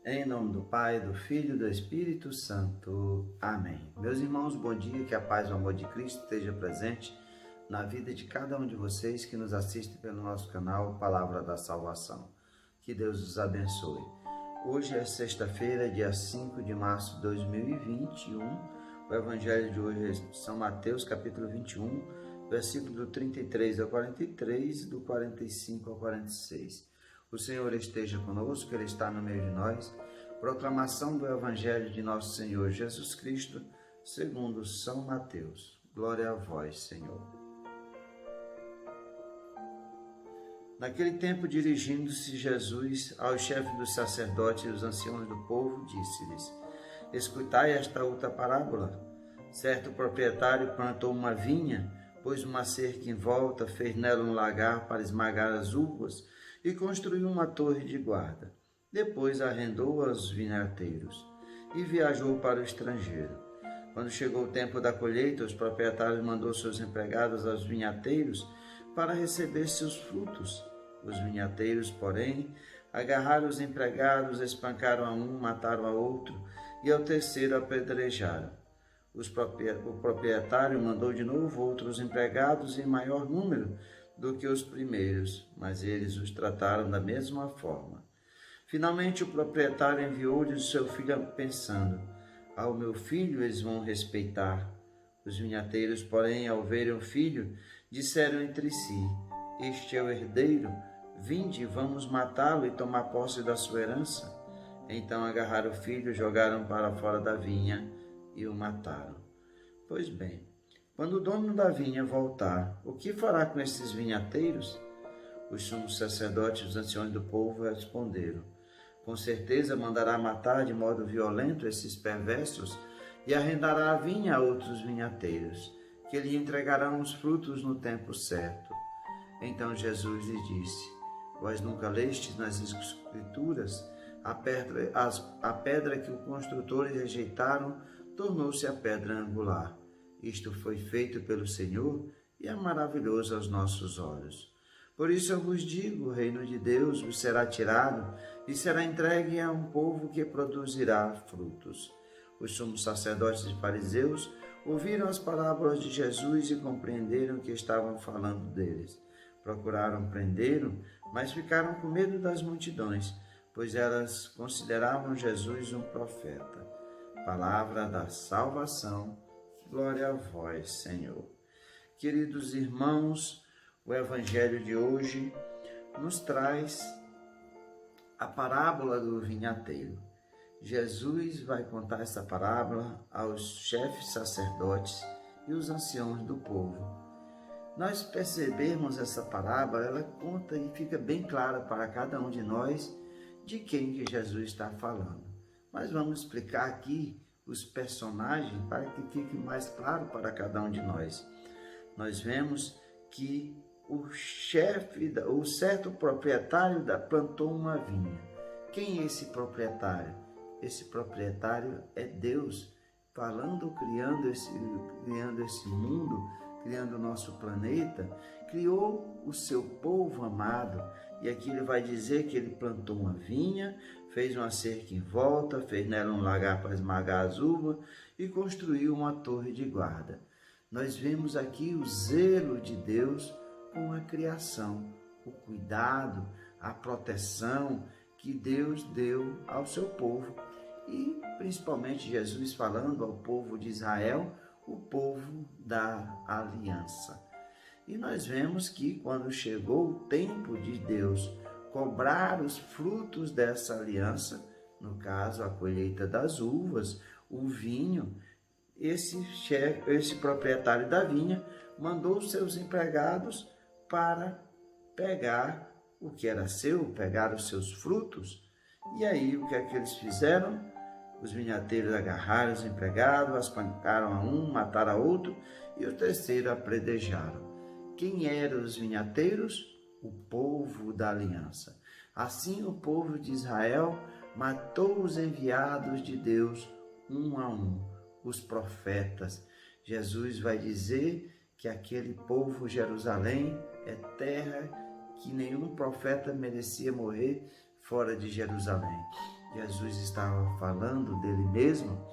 Em nome do Pai, do Filho e do Espírito Santo. Amém. Meus irmãos, bom dia, que a paz e o amor de Cristo esteja presente na vida de cada um de vocês que nos assiste pelo nosso canal Palavra da Salvação. Que Deus os abençoe. Hoje é sexta-feira, dia 5 de março de 2021. O Evangelho de hoje é São Mateus, capítulo 21, versículo do 33 ao 43, do 45 ao 46. O Senhor esteja conosco, Ele está no meio de nós. Proclamação do Evangelho de nosso Senhor Jesus Cristo, segundo São Mateus. Glória a vós, Senhor. Naquele tempo, dirigindo-se Jesus aos chefes dos sacerdotes e os anciãos do povo, disse-lhes: Escutai esta outra parábola. Certo proprietário plantou uma vinha, pôs uma cerca em volta, fez nela um lagar para esmagar as uvas e construiu uma torre de guarda. Depois arrendou aos vinhateiros e viajou para o estrangeiro. Quando chegou o tempo da colheita, os proprietários mandou seus empregados aos vinhateiros para receber seus frutos. Os vinhateiros, porém, agarraram os empregados, espancaram a um, mataram a outro e ao terceiro apedrejaram. O proprietário mandou de novo outros empregados em maior número do que os primeiros, mas eles os trataram da mesma forma. Finalmente o proprietário enviou-lhes o seu filho pensando: ao meu filho eles vão respeitar. Os vinhateiros, porém, ao verem o filho, disseram entre si: este é o herdeiro, vinde, vamos matá-lo e tomar posse da sua herança. Então agarraram o filho, jogaram para fora da vinha e o mataram. Pois bem, quando o dono da vinha voltar, o que fará com esses vinhateiros? Os sumos sacerdotes e os anciões do povo responderam: com certeza mandará matar de modo violento esses perversos e arrendará a vinha a outros vinhateiros, que lhe entregarão os frutos no tempo certo. Então Jesus lhes disse: vós nunca lestes nas Escrituras? A pedra que os construtores rejeitaram tornou-se a pedra angular. Isto foi feito pelo Senhor e é maravilhoso aos nossos olhos. Por isso eu vos digo, o reino de Deus vos será tirado e será entregue a um povo que produzirá frutos. Os sumos sacerdotes e fariseus ouviram as parábolas de Jesus e compreenderam que estavam falando deles. Procuraram prendê-lo, mas ficaram com medo das multidões, pois elas consideravam Jesus um profeta. Palavra da salvação. Glória a vós, Senhor. Queridos irmãos, o Evangelho de hoje nos traz a parábola do vinhateiro. Jesus vai contar essa parábola aos chefes sacerdotes e os anciãos do povo. Nós percebemos essa parábola, ela conta e fica bem clara para cada um de nós de quem que Jesus está falando. Mas vamos explicar aqui os personagens para que fique mais claro para cada um de nós. Nós vemos que o certo proprietário plantou uma vinha. Quem é esse proprietário? Esse proprietário é Deus, falando, criando esse mundo, criando o nosso planeta, criou o seu povo amado. E aqui ele vai dizer que ele plantou uma vinha, fez uma cerca em volta, fez nela um lagar para esmagar as uvas e construiu uma torre de guarda. Nós vemos aqui o zelo de Deus com a criação, o cuidado, a proteção que Deus deu ao seu povo. E principalmente Jesus falando ao povo de Israel, o povo da aliança. E nós vemos que quando chegou o tempo de Deus cobrar os frutos dessa aliança, no caso a colheita das uvas, o vinho, esse proprietário da vinha mandou seus empregados para pegar o que era seu, pegar os seus frutos. E aí o que é que eles fizeram? Os vinhateiros agarraram os empregados, espancaram a um, mataram a outro e o terceiro apedrejaram. Quem eram os vinhateiros? O povo da aliança. Assim o povo de Israel matou os enviados de Deus um a um, os profetas. Jesus vai dizer que aquele povo, Jerusalém, é terra que nenhum profeta merecia morrer fora de Jerusalém. Jesus estava falando dele mesmo,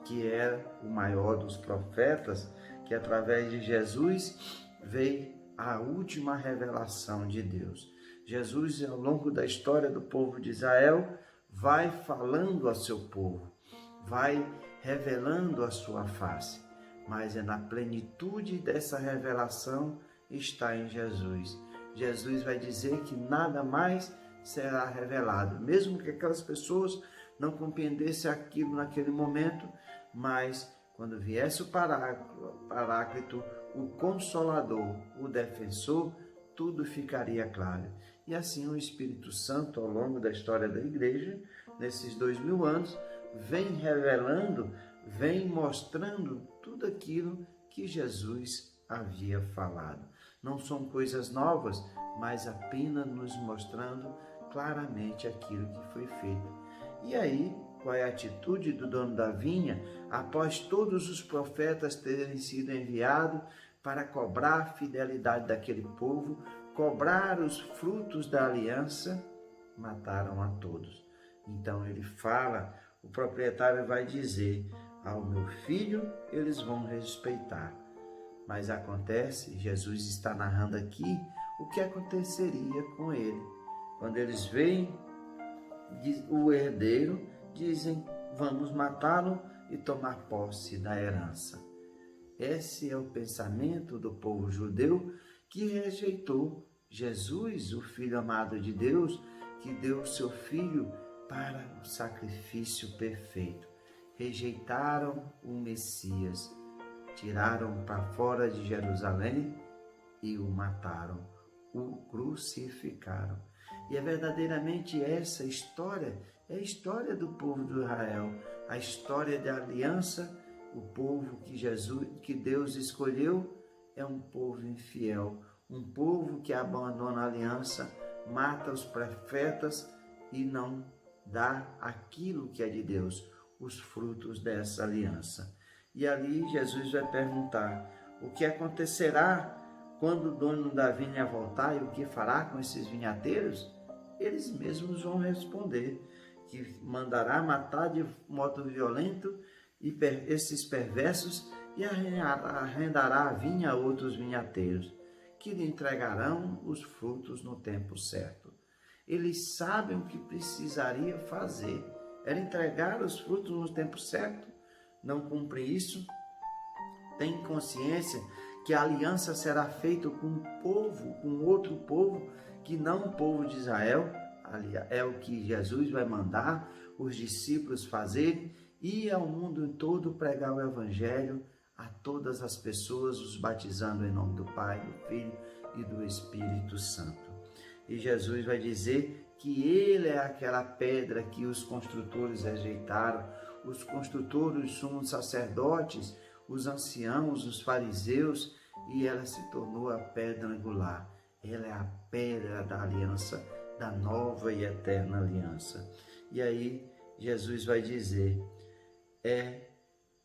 que era o maior dos profetas, que através de Jesus veio a última revelação de Deus. Jesus, ao longo da história do povo de Israel, vai falando ao seu povo, vai revelando a sua face, mas é na plenitude dessa revelação está em Jesus. Jesus vai dizer que nada mais será revelado, mesmo que aquelas pessoas não compreendessem aquilo naquele momento, mas quando viesse o Paráclito, o Consolador, o Defensor, tudo ficaria claro. E assim o Espírito Santo, ao longo da história da Igreja, nesses 2000 anos, vem revelando, vem mostrando tudo aquilo que Jesus havia falado. Não são coisas novas, mas apenas nos mostrando claramente aquilo que foi feito. E aí, qual é a atitude do dono da vinha, após todos os profetas terem sido enviados para cobrar a fidelidade daquele povo, cobrar os frutos da aliança? Mataram a todos. Então ele fala, o proprietário vai dizer, ao meu filho eles vão respeitar. Mas acontece, Jesus está narrando aqui, o que aconteceria com ele. Quando eles veem o herdeiro, dizem, vamos matá-lo e tomar posse da herança. Esse é o pensamento do povo judeu que rejeitou Jesus, o Filho amado de Deus, que deu o seu Filho para o sacrifício perfeito. Rejeitaram o Messias, tiraram para fora de Jerusalém e o mataram, o crucificaram. E é verdadeiramente essa história, é a história do povo de Israel, a história da aliança. O povo que Deus escolheu é um povo infiel, um povo que abandona a aliança, mata os profetas e não dá aquilo que é de Deus, os frutos dessa aliança. E ali Jesus vai perguntar, o que acontecerá quando o dono da vinha voltar e o que fará com esses vinhateiros? Eles mesmos vão responder que mandará matar de modo violento e esses perversos e arrendará a vinha a outros vinhateiros, que lhe entregarão os frutos no tempo certo. Eles sabem o que precisaria fazer, era entregar os frutos no tempo certo. Não cumpre isso, tem consciência que a aliança será feita com um povo, com outro povo, que não o povo de Israel. É o que Jesus vai mandar os discípulos fazerem, ir ao mundo todo pregar o Evangelho a todas as pessoas, os batizando em nome do Pai, do Filho e do Espírito Santo. E Jesus vai dizer que Ele é aquela pedra que os construtores rejeitaram, os construtores, os sumos sacerdotes, os anciãos, os fariseus, e ela se tornou a pedra angular. Ela é a pedra da aliança, da nova e eterna aliança. E aí Jesus vai dizer,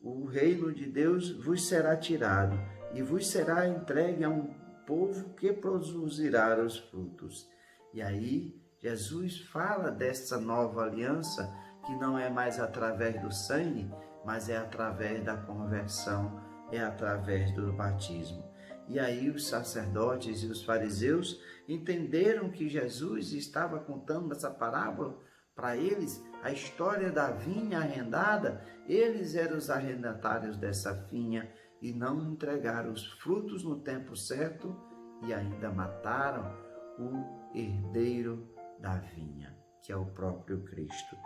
o reino de Deus vos será tirado e vos será entregue a um povo que produzirá os frutos. E aí Jesus fala dessa nova aliança, que não é mais através do sangue, mas é através da conversão, é através do batismo. E aí os sacerdotes e os fariseus entenderam que Jesus estava contando essa parábola para eles, a história da vinha arrendada. Eles eram os arrendatários dessa vinha e não entregaram os frutos no tempo certo e ainda mataram o herdeiro da vinha, que é o próprio Cristo.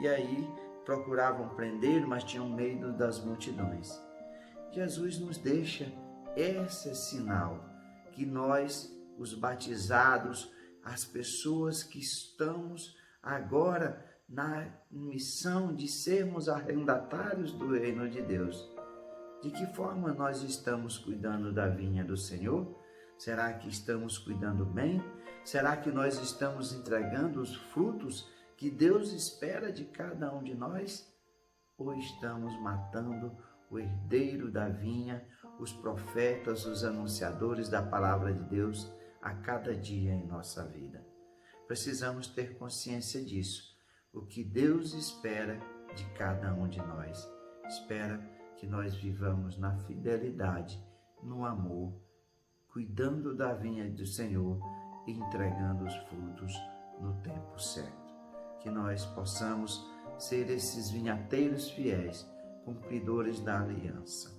E aí procuravam prender, mas tinham medo das multidões. Jesus nos deixa esse sinal, que nós, os batizados, as pessoas que estamos agora na missão de sermos arrendatários do reino de Deus. De que forma nós estamos cuidando da vinha do Senhor? Será que estamos cuidando bem? Será que nós estamos entregando os frutos que Deus espera de cada um de nós? Ou estamos matando o herdeiro da vinha, os profetas, os anunciadores da palavra de Deus a cada dia em nossa vida? Precisamos ter consciência disso, o que Deus espera de cada um de nós. Espera que nós vivamos na fidelidade, no amor, cuidando da vinha do Senhor e entregando os frutos no tempo certo. Que nós possamos ser esses vinhateiros fiéis, cumpridores da aliança.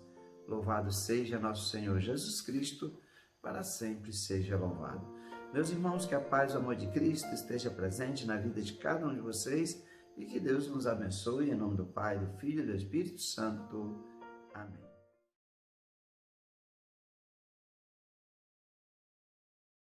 Louvado seja nosso Senhor Jesus Cristo, para sempre seja louvado. Meus irmãos, que a paz e o amor de Cristo esteja presente na vida de cada um de vocês e que Deus nos abençoe em nome do Pai, do Filho e do Espírito Santo. Amém.